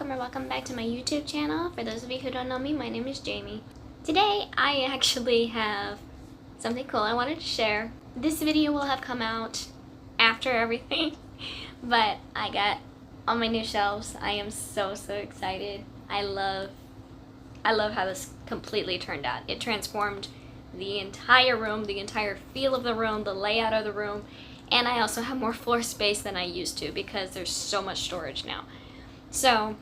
welcome back to my YouTube channel. For those of you who don't know me, my name is Jamie. Today I actually have something cool I wanted to share. This video will have come out after everything, but I got on my new shelves. I am so excited. I love how this completely turned out. It transformed the entire room, the entire feel of the room, the layout of the room, and I also have more floor space than I used to because there's so much storage now. So,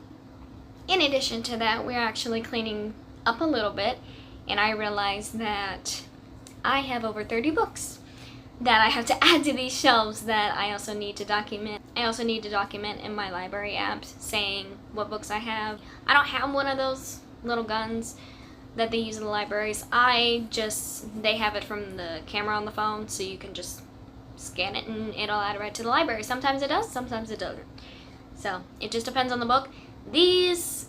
in addition to that, we're actually cleaning up a little bit, and I realized that I have over 30 books that I have to add to these shelves that I also need to document. I also need to document in my library app saying what books I have. I don't have one of those little guns that they use in the libraries. They have it from the camera on the phone, so you can just scan it and it'll add it right to the library. Sometimes it does, sometimes it doesn't. So, it just depends on the book. These,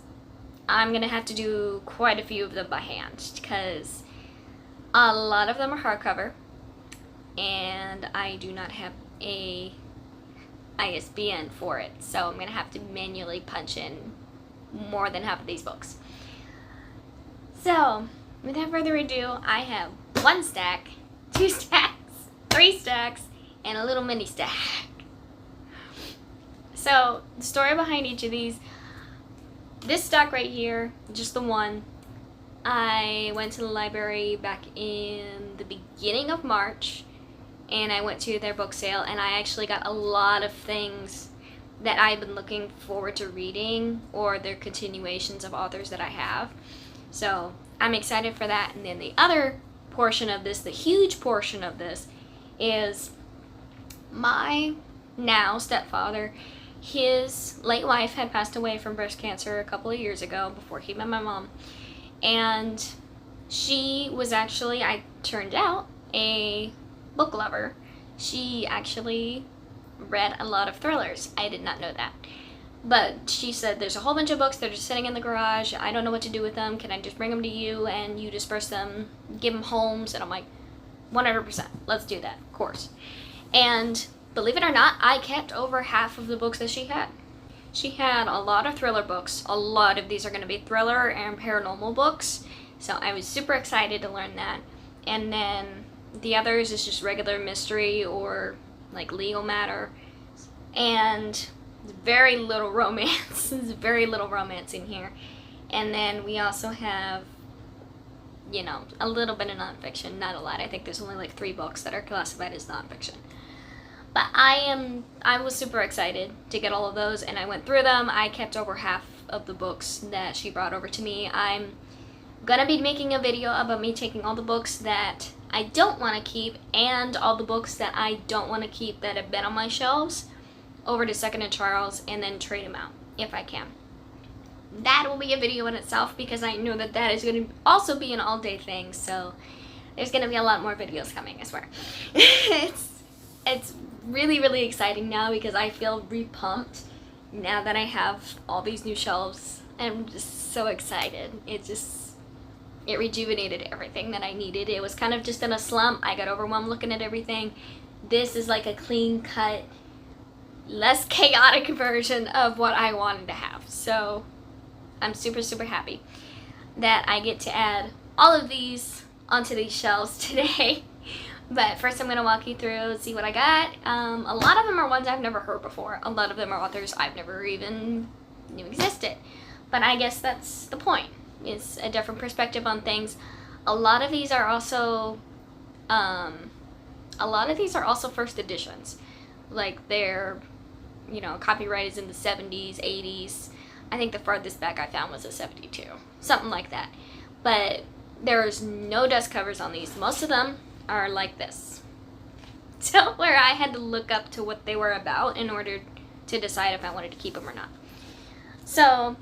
I'm going to have to do quite a few of them by hand because a lot of them are hardcover and I do not have a ISBN for it. So, I'm going to have to manually punch in more than half of these books. So, without further ado, I have 1 stack, 2 stacks, 3 stacks, and a little mini stack. So, the story behind each of these, this stack right here, just the one, I went to the library back in the beginning of March, and I went to their book sale, and I actually got a lot of things that I've been looking forward to reading, or their continuations of authors that I have. So, I'm excited for that. And then the other portion of this, the huge portion of this, is my now stepfather. His late wife had passed away from breast cancer a couple of years ago before he met my mom. And she was actually, I turned out, a book lover. She actually read a lot of thrillers. I did not know that. But she said, there's a whole bunch of books that are just sitting in the garage. I don't know what to do with them. Can I just bring them to you and you disperse them, give them homes? And I'm like, 100%. Let's do that, of course. And believe it or not, I kept over half of the books that she had. She had a lot of thriller books. A lot of these are going to be thriller and paranormal books. So I was super excited to learn that. And then the others is just regular mystery or like legal matter. And very little romance. There's very little romance in here. And then we also have, you know, a little bit of nonfiction. Not a lot. I think there's only like 3 books that are classified as nonfiction. But I was super excited to get all of those, and I went through them. I kept over half of the books that she brought over to me. I'm gonna be making a video about me taking all the books that I don't want to keep and all the books that I don't want to keep that have been on my shelves over to Second & Charles and then trade them out if I can. That will be a video in itself because I know that that is going to also be an all-day thing, so there's going to be a lot more videos coming, I swear. It's really exciting now because I feel re-pumped now that I have all these new shelves. I'm just so excited. It rejuvenated everything that I needed. It was kind of just in a slump. I got overwhelmed looking at everything. This is like a clean-cut, less chaotic version of what I wanted to have. So I'm super happy that I get to add all of these onto these shelves today. But first I'm going to walk you through, see what I got. A lot of them are ones I've never heard before. A lot of them are authors I've never even knew existed. But I guess that's the point. It's a different perspective on things. A lot of these are also first editions. Like they're, you know, copyright is in the 70s, 80s. I think the farthest back I found was a 72. Something like that. But there's no dust covers on these. Most of them are like this. So where I had to look up to what they were about in order to decide if I wanted to keep them or not. So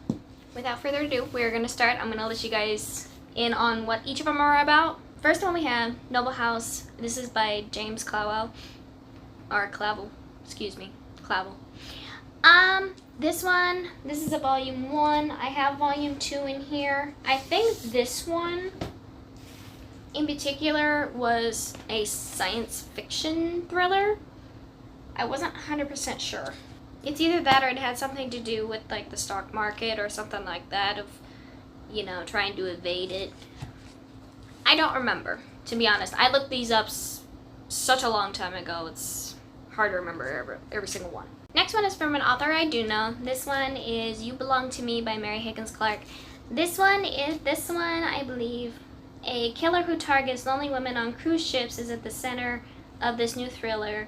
without further ado, we're going to start. I'm going to let you guys in on what each of them are about. First one we have Noble House. This is by James Clavel. Or Clavel. Excuse me. Clavel. This is a volume 1. I have volume 2 in here. I think this one in particular was a science fiction thriller. I wasn't 100% sure. It's either that or it had something to do with like the stock market or something like that, of, trying to evade it. I don't remember, to be honest. I looked these up such a long time ago. It's hard to remember every single one. Next one is from an author I do know. This one is You Belong to Me by Mary Higgins Clark. This one, I believe, a killer who targets lonely women on cruise ships is at the center of this new thriller.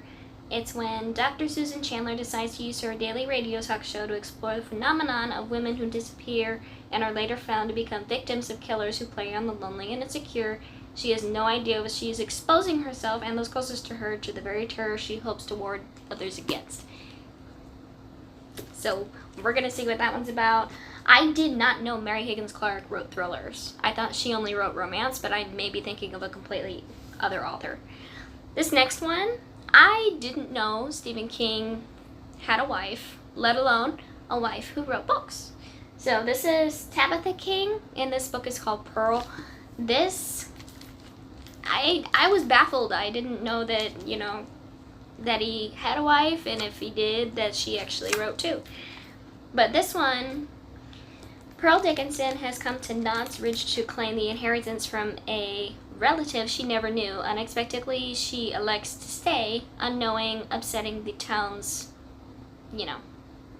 It's when Dr. Susan Chandler decides to use her daily radio talk show to explore the phenomenon of women who disappear and are later found to become victims of killers who prey on the lonely and insecure. She has no idea if she is exposing herself and those closest to her to the very terror she hopes to ward others against. So we're going to see what that one's about. I did not know Mary Higgins Clark wrote thrillers. I thought she only wrote romance, but I may be thinking of a completely other author. This next one, I didn't know Stephen King had a wife, let alone a wife who wrote books. So this is Tabitha King, and this book is called Pearl. This, I was baffled. I didn't know that, that he had a wife, and if he did, that she actually wrote too. But this one, Pearl Dickinson has come to Knott's Ridge to claim the inheritance from a relative she never knew. Unexpectedly, she elects to stay, unknowing, upsetting the town's,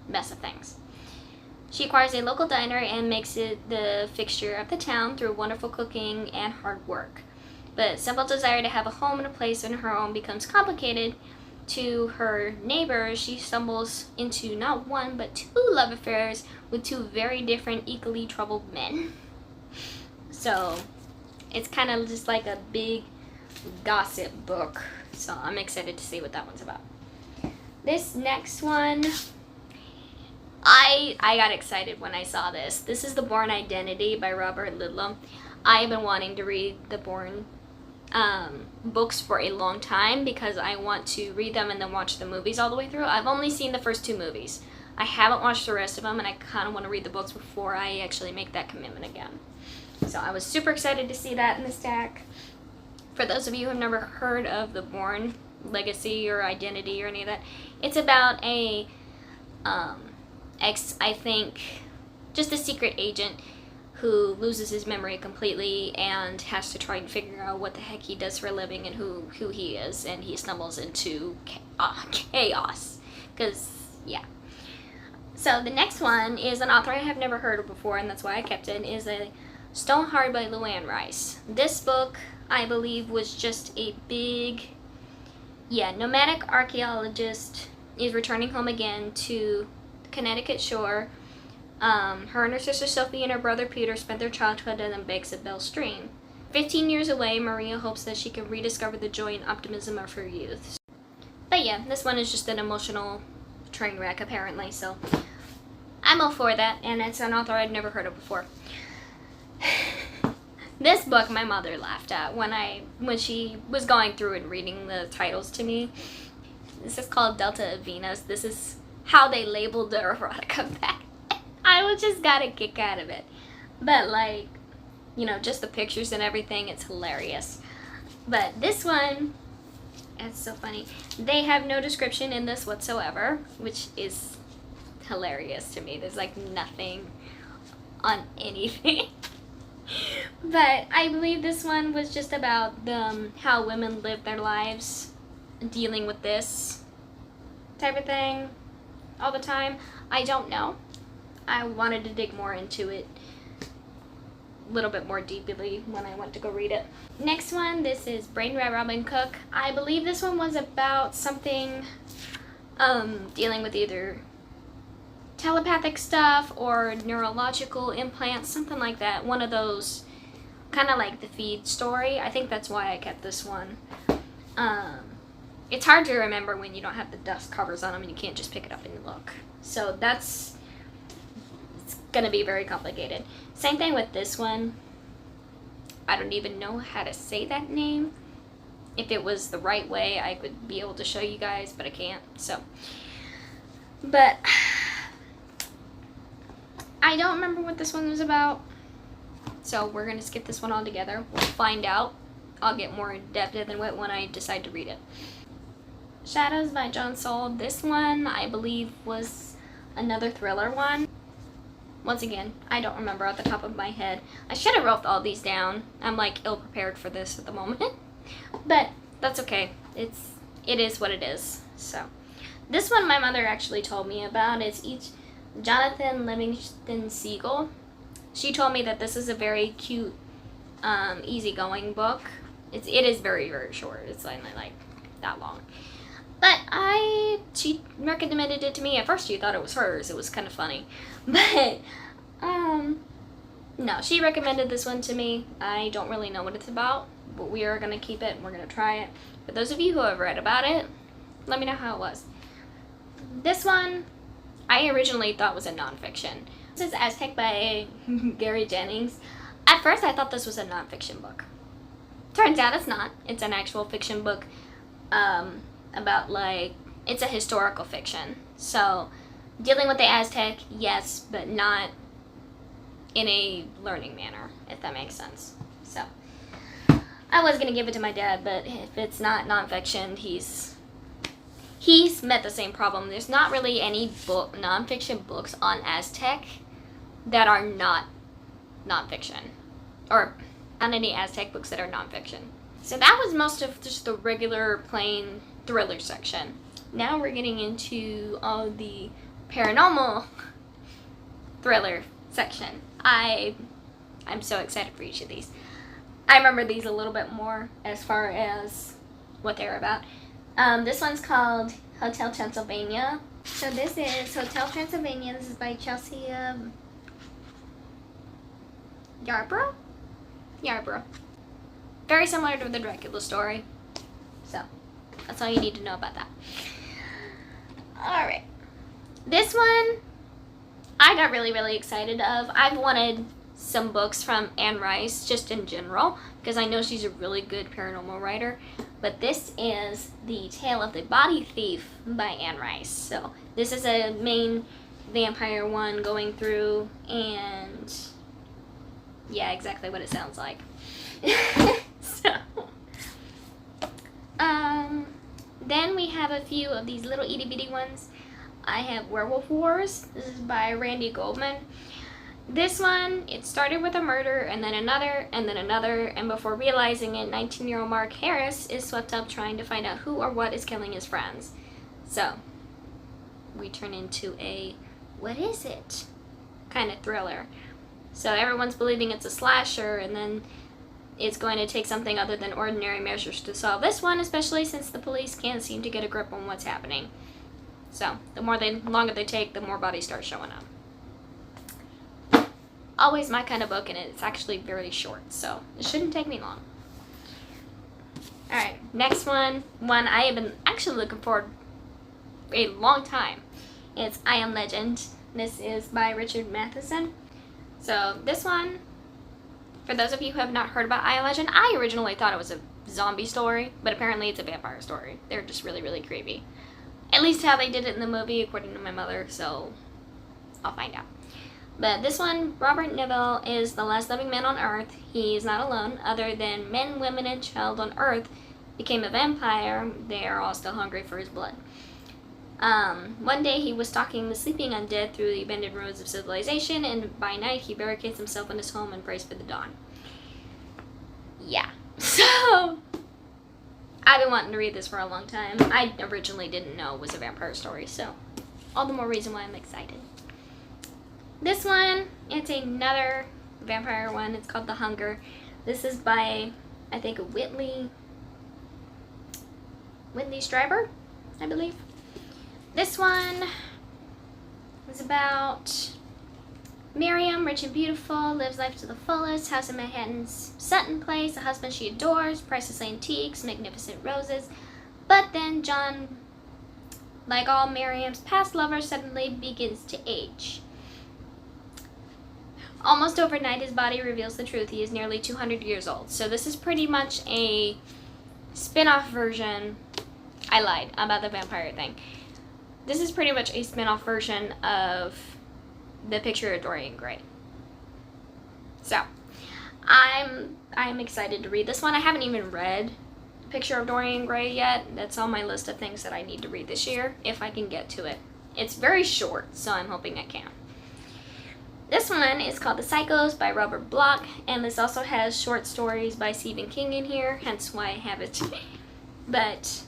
mess of things. She acquires a local diner and makes it the fixture of the town through wonderful cooking and hard work. But simple desire to have a home and a place in her own becomes complicated. To her neighbors, she stumbles into not one but two love affairs with two very different, equally troubled men. So it's kind of just like a big gossip book. So I'm excited to see what that one's about. This next one, I got excited when I saw this. This is The Bourne Identity by Robert Ludlum. I have been wanting to read the Bourne books for a long time because I want to read them and then watch the movies all the way through. I've only seen the first two movies. I haven't watched the rest of them, and I kind of want to read the books before I actually make that commitment again. So I was super excited to see that in the stack. For those of you who have never heard of the Bourne Legacy or Identity or any of that, it's about a just a secret agent who loses his memory completely and has to try and figure out what the heck he does for a living and who he is, and he stumbles into chaos. Yeah. So the next one is an author I have never heard of before, and that's why I kept it, is a Stoneheart by Luann Rice. This book, I believe, was just a big, nomadic archaeologist is returning home again to the Connecticut shore. Her and her sister Sophie and her brother Peter spent their childhood on the banks of Bell Stream. 15 years away, Maria hopes that she can rediscover the joy and optimism of her youth. But yeah, this one is just an emotional train wreck apparently, so I'm all for that, and it's an author I'd never heard of before. This book my mother laughed at when she was going through and reading the titles to me. This is called Delta of Venus. This is how they labeled the erotica back. I just got a kick out of it. But just the pictures and everything, it's hilarious. But this one, it's so funny. They have no description in this whatsoever, which is hilarious to me. There's nothing on anything. But I believe this one was just about how women live their lives dealing with this type of thing all the time. I don't know. I wanted to dig more into it a little bit more deeply when I went to go read it. Next one, this is Brain by Robin Cook. I believe this one was about something dealing with either telepathic stuff or neurological implants, something like that. One of those, kind of like the Feed story. I think that's why I kept this one. It's hard to remember when you don't have the dust covers on them and you can't just pick it up and look. So it's gonna be very complicated. Same thing with this one. I don't even know how to say that name. If it was the right way, I could be able to show you guys, but I can't. So, but I don't remember what this one was about. So we're gonna skip this one altogether. We'll find out. I'll get more in depth than it when I decide to read it. Shadows by John Soule. This one, I believe, was another thriller one. Once again, I don't remember off the top of my head. I should have wrote all these down. I'm like ill-prepared for this at the moment. But that's okay. It is what it is. So, this one my mother actually told me about. It's Jonathan Livingston Seagull. She told me that this is a very cute, easygoing book. It is very, very short. It's like that long. But she recommended it to me. At first she thought it was hers. It was kind of funny. But, no, she recommended this one to me. I don't really know what it's about, but we are going to keep it and we're going to try it. For those of you who have read about it, let me know how it was. This one, I originally thought was a nonfiction. This is Aztec by Gary Jennings. At first I thought this was a nonfiction book. Turns out it's not. It's an actual fiction book, about it's a historical fiction. So dealing with the Aztec, yes, but not in a learning manner, if that makes sense. So I was gonna give it to my dad, but if it's not nonfiction, he's met the same problem. There's not really any nonfiction books on Aztec that are not nonfiction, or not any Aztec books that are nonfiction. So that was most of just the regular plain thriller section. Now we're getting into all the paranormal thriller section. I'm so excited for each of these. I remember these a little bit more as far as what they're about. This one's called Hotel Transylvania. So this is Hotel Transylvania. This is by Chelsea Yarbrough? Yarbrough. Very similar to the Dracula story. So, that's all you need to know about that. Alright. This one, I got really, really excited of. I've wanted some books from Anne Rice, just in general, because I know she's a really good paranormal writer. But this is The Tale of the Body Thief by Anne Rice. So, this is a main vampire one going through, and yeah, exactly what it sounds like. So, then we have a few of these little itty bitty ones. I have Werewolf Wars. This is by Randy Goldman. This one, it started with a murder, and then another, and then another, and before realizing it, 19-year-old Mark Harris is swept up trying to find out who or what is killing his friends. So, we turn into a, what is it? Kind of thriller. So everyone's believing it's a slasher, and then it's going to take something other than ordinary measures to solve this one, especially since the police can't seem to get a grip on what's happening. So, the longer they take, the more bodies start showing up. Always my kind of book, and it's actually very short, so it shouldn't take me long. Alright, next one I have been actually looking for a long time. It's I Am Legend. This is by Richard Matheson. So, this one, for those of you who have not heard about I Am Legend, I originally thought it was a zombie story, but apparently it's a vampire story. They're just really, really creepy. At least how they did it in the movie, according to my mother, so I'll find out. But this one, Robert Neville is the last living man on Earth. He is not alone. Other than men, women, and child on Earth became a vampire, they are all still hungry for his blood. One day he was stalking the sleeping undead through the abandoned roads of civilization, and by night he barricades himself in his home and prays for the dawn. Yeah. So, I've been wanting to read this for a long time. I originally didn't know it was a vampire story, so all the more reason why I'm excited. This one, it's another vampire one. It's called The Hunger. This is by, I think, Whitley Strieber, I believe. This one is about Miriam, rich and beautiful, lives life to the fullest, house in Manhattan's Sutton Place, a husband she adores, priceless antiques, magnificent roses. But then John, like all Miriam's past lovers, suddenly begins to age. Almost overnight, his body reveals the truth. He is nearly 200 years old. So this is pretty much a spin-off version. I lied about the vampire thing. This is pretty much a spin-off version of The Picture of Dorian Gray. So, I'm excited to read this one. I haven't even read Picture of Dorian Gray yet. That's on my list of things that I need to read this year, if I can get to it. It's very short, so I'm hoping I can. This one is called The Psychos by Robert Bloch, and this also has short stories by Stephen King in here, hence why I have it. But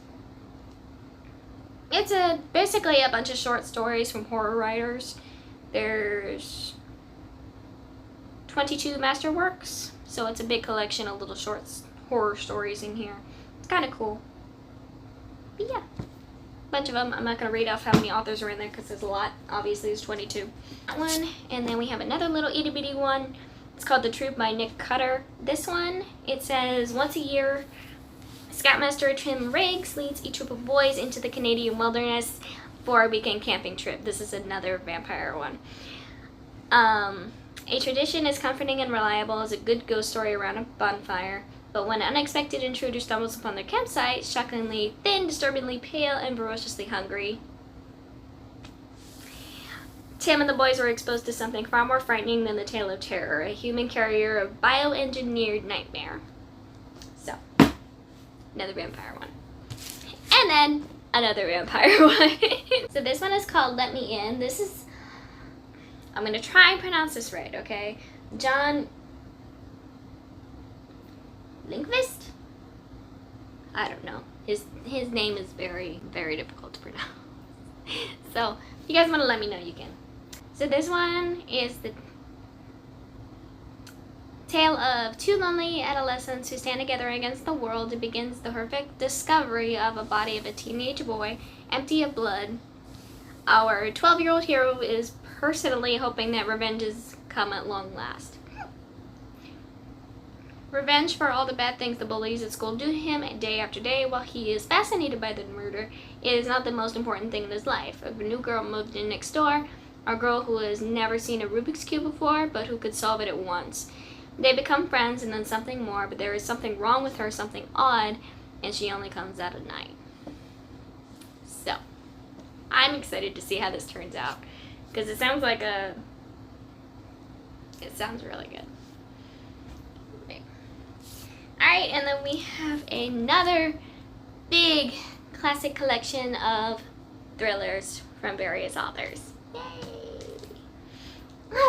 it's basically a bunch of short stories from horror writers. There's 22 masterworks, so it's a big collection of little short horror stories in here. It's kind of cool. But yeah, a bunch of them. I'm not going to read off how many authors are in there because there's a lot. Obviously, there's 22. That one, and then we have another little itty bitty one. It's called The Troop by Nick Cutter. This one, it says, once a year, Scoutmaster Tim Riggs leads a troop of boys into the Canadian wilderness for a weekend camping trip. This is another vampire one. A tradition as comforting and reliable as a good ghost story around a bonfire, but when an unexpected intruder stumbles upon their campsite, shockingly thin, disturbingly pale, and ferociously hungry, Tim and the boys were exposed to something far more frightening than the tale of terror, a human carrier of bioengineered nightmare. So, another vampire one. And then, another vampire one. So this one is called Let Me In. This is, I'm going to try and pronounce this right, okay? John Lindqvist? I don't know. His name is very, very difficult to pronounce. So, if you guys want to let me know, you can. So this one is the tale of two lonely adolescents who stand together against the world. It begins the horrific discovery of a body of a teenage boy, empty of blood. Our 12-year-old hero is personally hoping that revenge is come at long last. Revenge for all the bad things the bullies at school do to him day after day. While he is fascinated by the murder, it is not the most important thing in his life. A new girl moved in next door, a girl who has never seen a Rubik's Cube before, but who could solve it at once. They become friends and then something more, but there is something wrong with her, something odd, and she only comes out at night. So, I'm excited to see how this turns out, because it sounds like it sounds really good. Okay. Alright, and then we have another big classic collection of thrillers from various authors. Yay!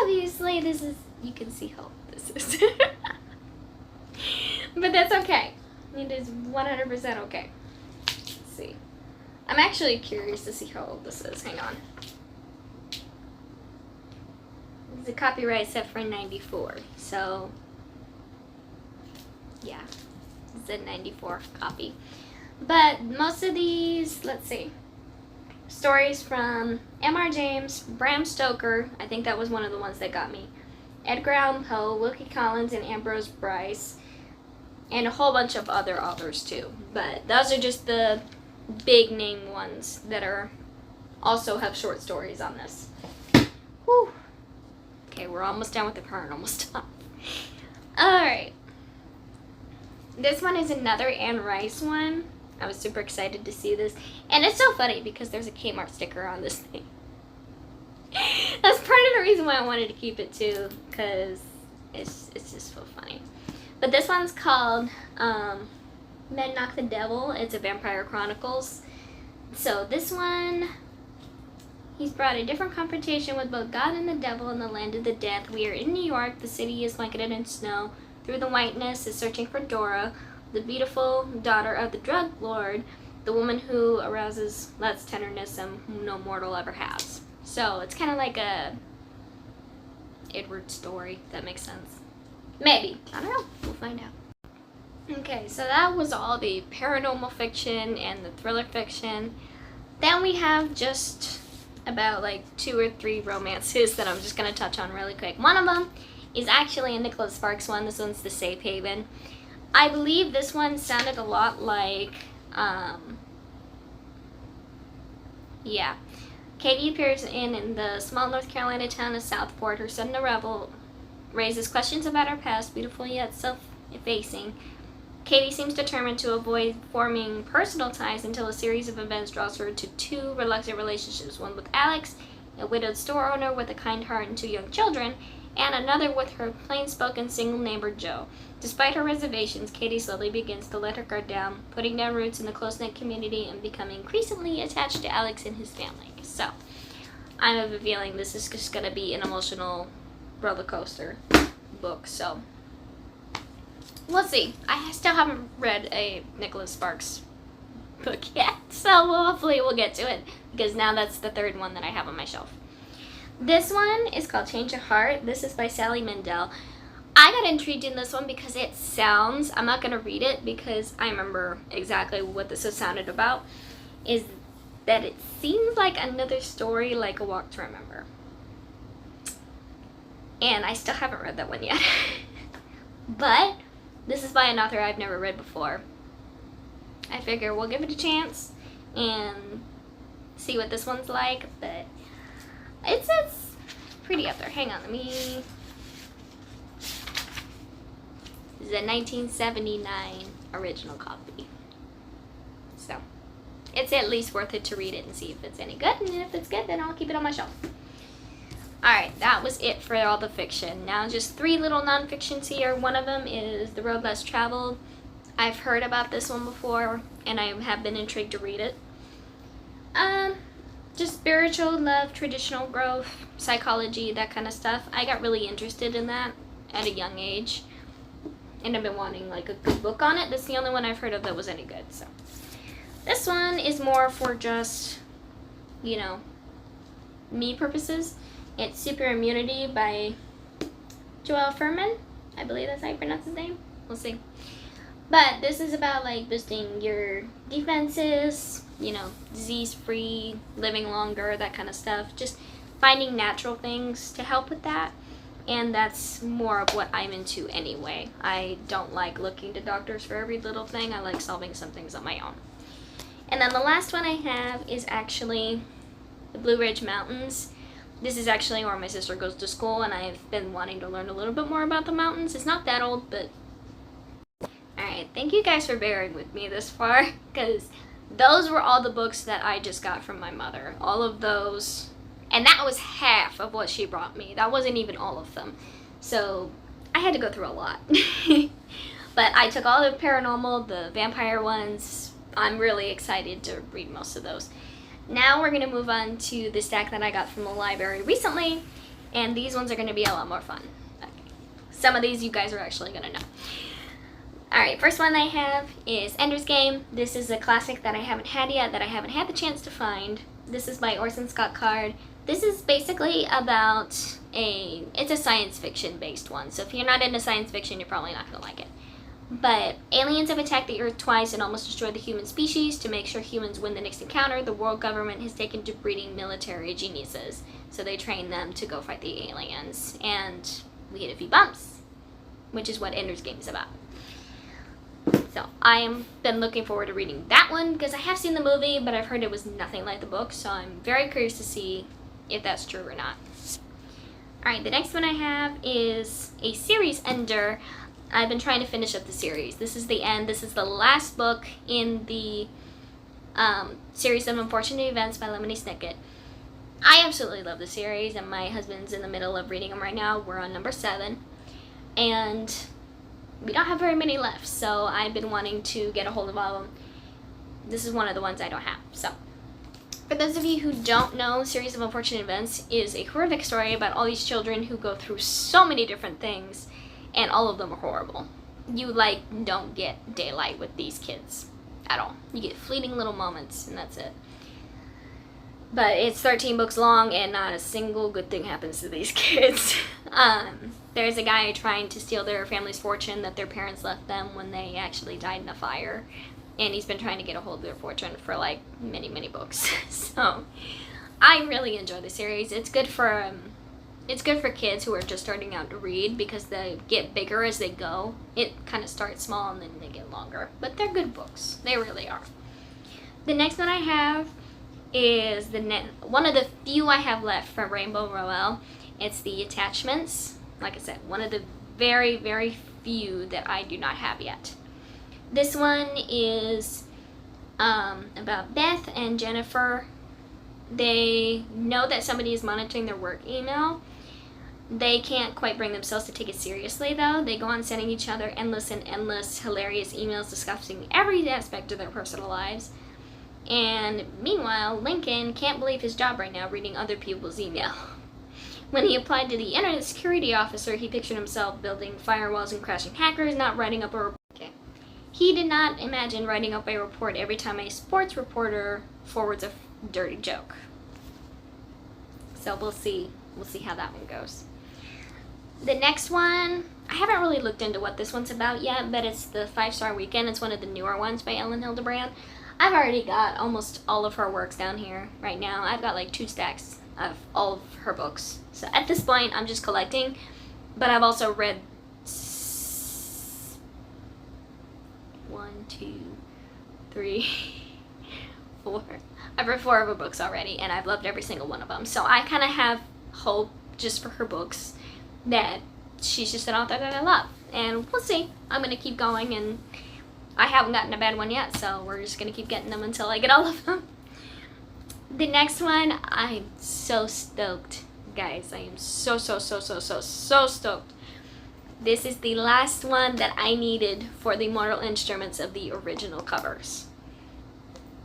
Obviously, this is, you can see how this is. But that's okay. It is 100% okay. Let's see. I'm actually curious to see how old this is. Hang on. It's a copyright set for 94. So, yeah. It's a 94 copy. But most of these, let's see. Stories from M.R. James, Bram Stoker, I think that was one of the ones that got me, Edgar Allan Poe, Wilkie Collins, and Ambrose Bierce, and a whole bunch of other authors too. But those are just the big name ones that are also have short stories on this. Whew. Okay, we're almost done with the paranormal stuff. Alright. This one is another Anne Rice one. I was super excited to see this. And it's so funny because there's a Kmart sticker on this thing. That's part of the reason why I wanted to keep it too, because it's just so funny. But this one's called Men Knock the Devil. It's a Vampire Chronicles. So this one, he's brought a different confrontation with both God and the devil in the land of the dead. We are in New York. The city is blanketed in snow. Through the whiteness is searching for Dora, the beautiful daughter of the drug lord, the woman who arouses less tenderness than no mortal ever has. So it's kind of like a Edward story, if that makes sense. Maybe. I don't know. We'll find out. Okay, so that was all the paranormal fiction and the thriller fiction. Then we have just about like 2 or 3 romances that I'm just going to touch on really quick. One of them is actually a Nicholas Sparks one. This one's The Safe Haven. I believe this one sounded a lot like, yeah. Katie appears in the small North Carolina town of Southport. Her sudden arrival raises questions about her past, beautiful yet self-effacing. Katie seems determined to avoid forming personal ties until a series of events draws her to 2 reluctant relationships, one with Alex, a widowed store owner with a kind heart and 2 young children, and another with her plain-spoken single neighbor, Joe. Despite her reservations, Katie slowly begins to let her guard down, putting down roots in the close-knit community and becoming increasingly attached to Alex and his family. So, I have a feeling this is just going to be an emotional roller coaster book, so we'll see. I still haven't read a Nicholas Sparks book yet, so hopefully we'll get to it, because now that's the third one that I have on my shelf. This one is called Change of Heart. This is by Sally Mendel. I got intrigued in this one because it sounds, I'm not going to read it because I remember exactly what this has sounded about, is that it seems like another story like A Walk to Remember. And I still haven't read that one yet. But this is by an author I've never read before. I figure we'll give it a chance and see what this one's like, but it's pretty up there. Hang on, let me... This is a 1979 original copy. So, it's at least worth it to read it and see if it's any good, and if it's good, then I'll keep it on my shelf. Alright, that was it for all the fiction. Now just 3 little non-fictions here. One of them is The Road Less Traveled. I've heard about this one before, and I have been intrigued to read it. Just spiritual love, traditional growth, psychology, that kind of stuff. I got really interested in that at a young age, and I've been wanting like a good book on it. This is the only one I've heard of that was any good. So this one is more for just, you know, me purposes. It's Super Immunity by Joel Furman. I believe that's how you pronounce his name. We'll see. But this is about like boosting your defenses, you know, disease-free, living longer, that kind of stuff. Just finding natural things to help with that. And that's more of what I'm into anyway. I don't like looking to doctors for every little thing. I like solving some things on my own. And then the last one I have is actually the Blue Ridge Mountains. This is actually where my sister goes to school, and I've been wanting to learn a little bit more about the mountains. It's not that old, but... Alright, thank you guys for bearing with me this far, because those were all the books that I just got from my mother. All of those... And that was half of what she brought me. That wasn't even all of them. So, I had to go through a lot. But I took all the paranormal, the vampire ones. I'm really excited to read most of those. Now we're going to move on to the stack that I got from the library recently. And these ones are going to be a lot more fun. Okay. Some of these you guys are actually going to know. Alright, first one I have is Ender's Game. This is a classic that I haven't had yet, that I haven't had the chance to find. This is by Orson Scott Card. This is basically about it's a science fiction based one. So if you're not into science fiction, you're probably not going to like it. But aliens have attacked the Earth twice and almost destroyed the human species. To make sure humans win the next encounter, the world government has taken to breeding military geniuses. So they train them to go fight the aliens. And we get a few bumps, which is what Ender's Game is about. So I've been looking forward to reading that one because I have seen the movie, but I've heard it was nothing like the book. So I'm very curious to see if that's true or not. Alright, the next one I have is a series ender. I've been trying to finish up the series. This is the end. This is the last book in the series of Unfortunate Events by Lemony Snicket. I absolutely love the series, and my husband's in the middle of reading them right now. We're on number 7. And we don't have very many left, so I've been wanting to get a hold of all of them. This is one of the ones I don't have. So, for those of you who don't know, Series of Unfortunate Events is a horrific story about all these children who go through so many different things, and all of them are horrible. You, don't get daylight with these kids at all. You get fleeting little moments, and that's it. But it's 13 books long, and not a single good thing happens to these kids. There's a guy trying to steal their family's fortune that their parents left them when they actually died in a fire. And he's been trying to get a hold of their fortune for, many, many books. So, I really enjoy the series. It's good for kids who are just starting out to read because they get bigger as they go. It kind of starts small and then they get longer. But they're good books. They really are. The next one I have is one of the few I have left from Rainbow Rowell. It's The Attachments. Like I said, one of the very, very few that I do not have yet. This one is about Beth and Jennifer. They know that somebody is monitoring their work email. They can't quite bring themselves to take it seriously, though. They go on sending each other endless hilarious emails discussing every aspect of their personal lives. And meanwhile, Lincoln can't believe his job right now reading other people's email. When he applied to the internet security officer, he pictured himself building firewalls and crashing hackers, not writing up a report. He did not imagine writing up a report every time a sports reporter forwards a dirty joke. So we'll see. We'll see how that one goes. The next one, I haven't really looked into what this one's about yet, but it's the 5-Star Weekend. It's one of the newer ones by Ellen Hildebrand. I've already got almost all of her works down here right now. I've got like 2 stacks of all of her books. So at this point, I'm just collecting, but I've also read 1, 2, 3, 4. I've read 4 of her books already, and I've loved every single one of them. So I kind of have hope just for her books that she's just an author that I love. And we'll see. I'm going to keep going, and I haven't gotten a bad one yet, so we're just going to keep getting them until I get all of them. The next one, I'm so stoked, guys. I am so stoked. This is the last one that I needed for the Mortal Instruments of the original covers.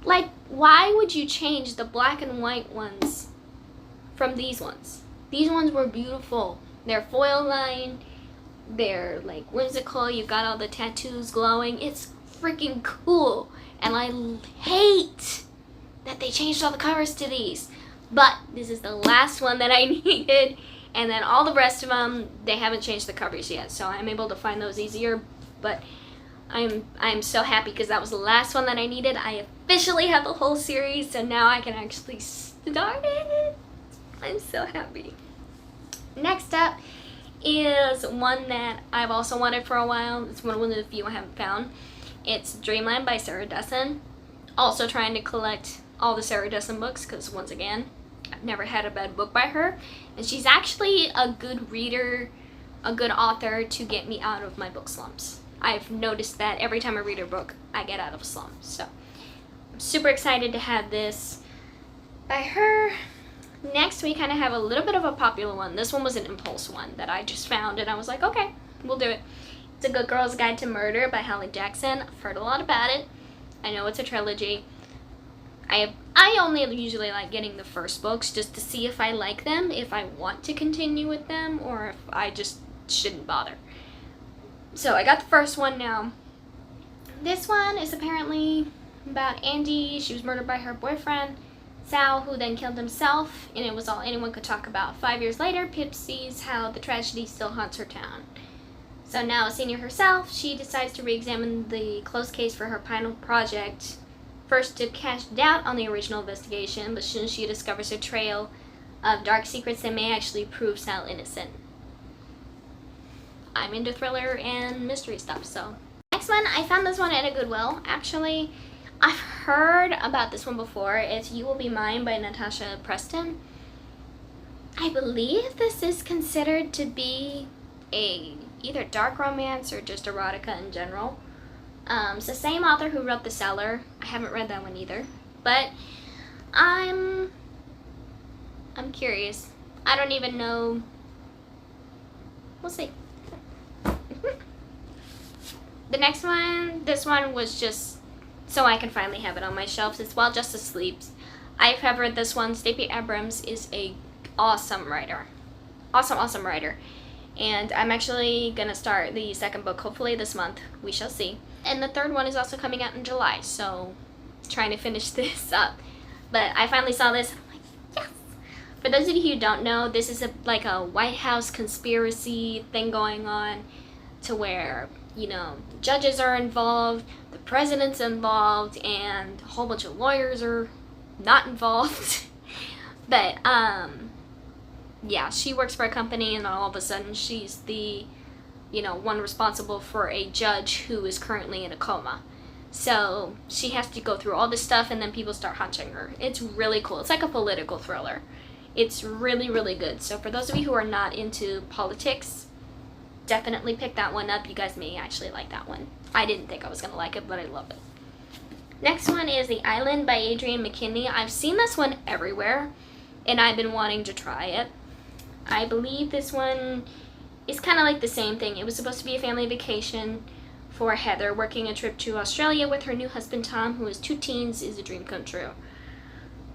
Like, why would you change the black and white ones from these ones? These ones were beautiful. They're foil lined. They're like whimsical. You've got all the tattoos glowing. It's freaking cool. And I hate that they changed all the covers to these. But this is the last one that I needed. And then all the rest of them, they haven't changed the covers yet. So I'm able to find those easier. But I'm so happy because that was the last one that I needed. I officially have the whole series. So now I can actually start it. I'm so happy. Next up is one that I've also wanted for a while. It's one of the few I haven't found. It's Dreamland by Sarah Dessen. Also trying to collect all the Sarah Dessen books because, once again, I've never had a bad book by her. And she's actually a good reader, a good author to get me out of my book slumps. I've noticed that every time I read her book, I get out of a slump. So I'm super excited to have this by her. Next, we kind of have a little bit of a popular one. This one was an impulse one that I just found, and I was like, okay, we'll do it. It's A Good Girl's Guide to Murder by Hallie Jackson. I've heard a lot about it. I know it's a trilogy. I only usually like getting the first books just to see if I like them, if I want to continue with them, or if I just shouldn't bother. So I got the first one now. This one is apparently about Angie. She was murdered by her boyfriend, Sal, who then killed himself, and it was all anyone could talk about. 5 years later, Pip sees how the tragedy still haunts her town. So now a senior herself, she decides to re-examine the closed case for her final project. First to cast doubt on the original investigation, but soon she discovers a trail of dark secrets that may actually prove Sal innocent. I'm into thriller and mystery stuff, so. Next one, I found this one at a Goodwill. Actually, I've heard about this one before. It's You Will Be Mine by Natasha Preston. I believe this is considered to be either dark romance or just erotica in general. It's the same author who wrote The Cellar. I haven't read that one either, but I'm curious. I don't even know. We'll see. The next one, this one was just so I can finally have it on my shelves. It's While Justice Sleeps. I have read this one. Stacey Abrams is a awesome writer. Awesome writer. And I'm actually going to start the second book hopefully this month. We shall see. And the third one is also coming out in July, so trying to finish this up. But I finally saw this, and I'm like, yes! For those of you who don't know, this is like a White House conspiracy thing going on to where, you know, judges are involved, the president's involved, and a whole bunch of lawyers are not involved. But, yeah, she works for a company, and all of a sudden she's the, you know, one responsible for a judge who is currently in a coma. So she has to go through all this stuff, and then people start hunting her. It's really cool. It's like a political thriller. It's really, really good. So for those of you who are not into politics, definitely pick that one up. You guys may actually like that one. I didn't think I was going to like it, but I love it. Next one is The Island by Adrienne McKinney. I've seen this one everywhere, and I've been wanting to try it. I believe this one is kind of like the same thing. It was supposed to be a family vacation for Heather. Working a trip to Australia with her new husband Tom, who has 2 teens, is a dream come true.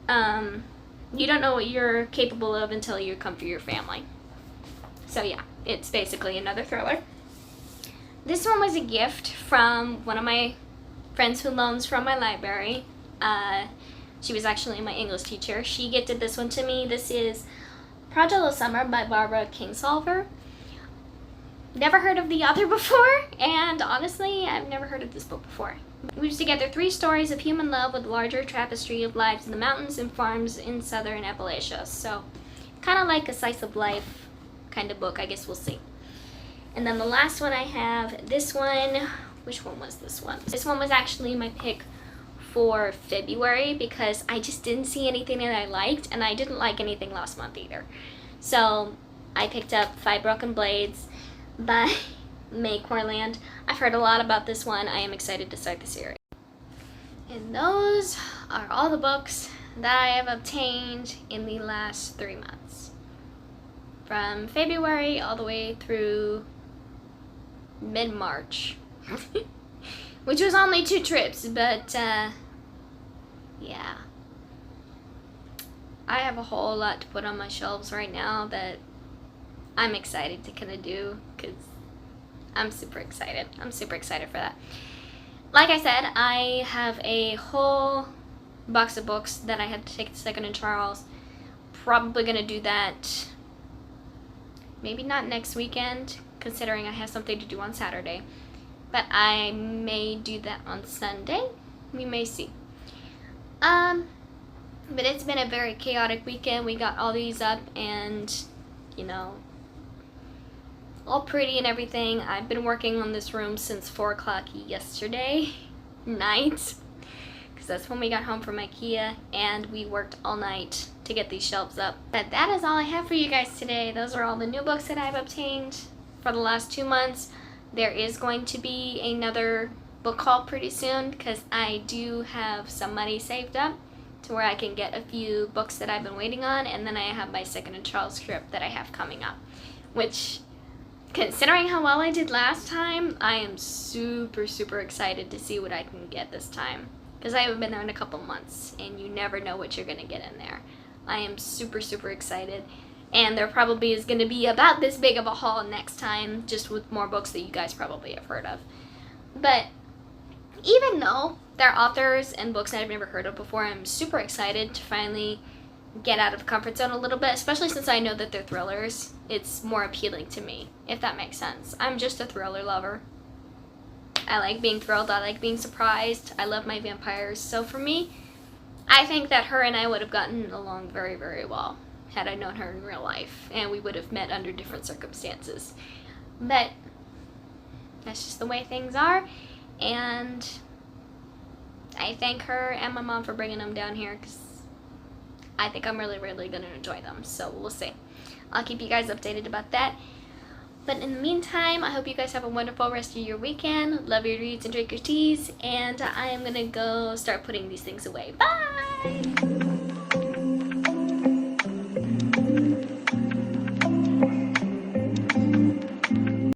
You don't know what you're capable of until you come for your family. So yeah, it's basically another thriller. This one was a gift from one of my friends who loans from my library. She was actually my English teacher. She gifted this one to me. This is Project of Summer by Barbara Kingsolver. Never heard of the author before, and honestly, I've never heard of this book before. It weaves together 3 stories of human love with a larger tapestry of lives in the mountains and farms in southern Appalachia. So, kind of like a slice of life kind of book, I guess we'll see. And then the last one I have, this one, which one was this one? This one was actually my pick for February because I just didn't see anything that I liked, and I didn't like anything last month either. So I picked up 5 Broken Blades by May Corland. I've heard a lot about this one. I am excited to start the series. And those are all the books that I have obtained in the last 3 months. From February all the way through mid-March. Which was only 2 trips, but yeah. I have a whole lot to put on my shelves right now that I'm excited to kind of do, because I'm super excited. I'm super excited for that. Like I said, I have a whole box of books that I had to take to Second and Charles. Probably going to do that maybe not next weekend, considering I have something to do on Saturday. But I may do that on Sunday. We may see. But it's been a very chaotic weekend. We got all these up and, you know, all pretty and everything. I've been working on this room since 4 o'clock yesterday night, because that's when we got home from IKEA, and we worked all night to get these shelves up. But that is all I have for you guys today. Those are all the new books that I've obtained for the last 2 months. There is going to be another book haul pretty soon, because I do have some money saved up to where I can get a few books that I've been waiting on, and then I have my Second and Charles trip that I have coming up, which, considering how well I did last time, I am super, super excited to see what I can get this time, because I haven't been there in a couple months, and you never know what you're going to get in there. I am super, super excited, and there probably is going to be about this big of a haul next time, just with more books that you guys probably have heard of. But even though they're authors and books that I've never heard of before, I'm super excited to finally get out of the comfort zone a little bit, especially since I know that they're thrillers. It's more appealing to me, if that makes sense. I'm just a thriller lover. I like being thrilled. I like being surprised. I love my vampires. So for me, I think that her and I would have gotten along very, very well had I known her in real life, and we would have met under different circumstances. But that's just the way things are, and I thank her and my mom for bringing them down here, because I think I'm really, really going to enjoy them. So we'll see. I'll keep you guys updated about that. But in the meantime, I hope you guys have a wonderful rest of your weekend. Love your reads and drink your teas. And I am going to go start putting these things away. Bye!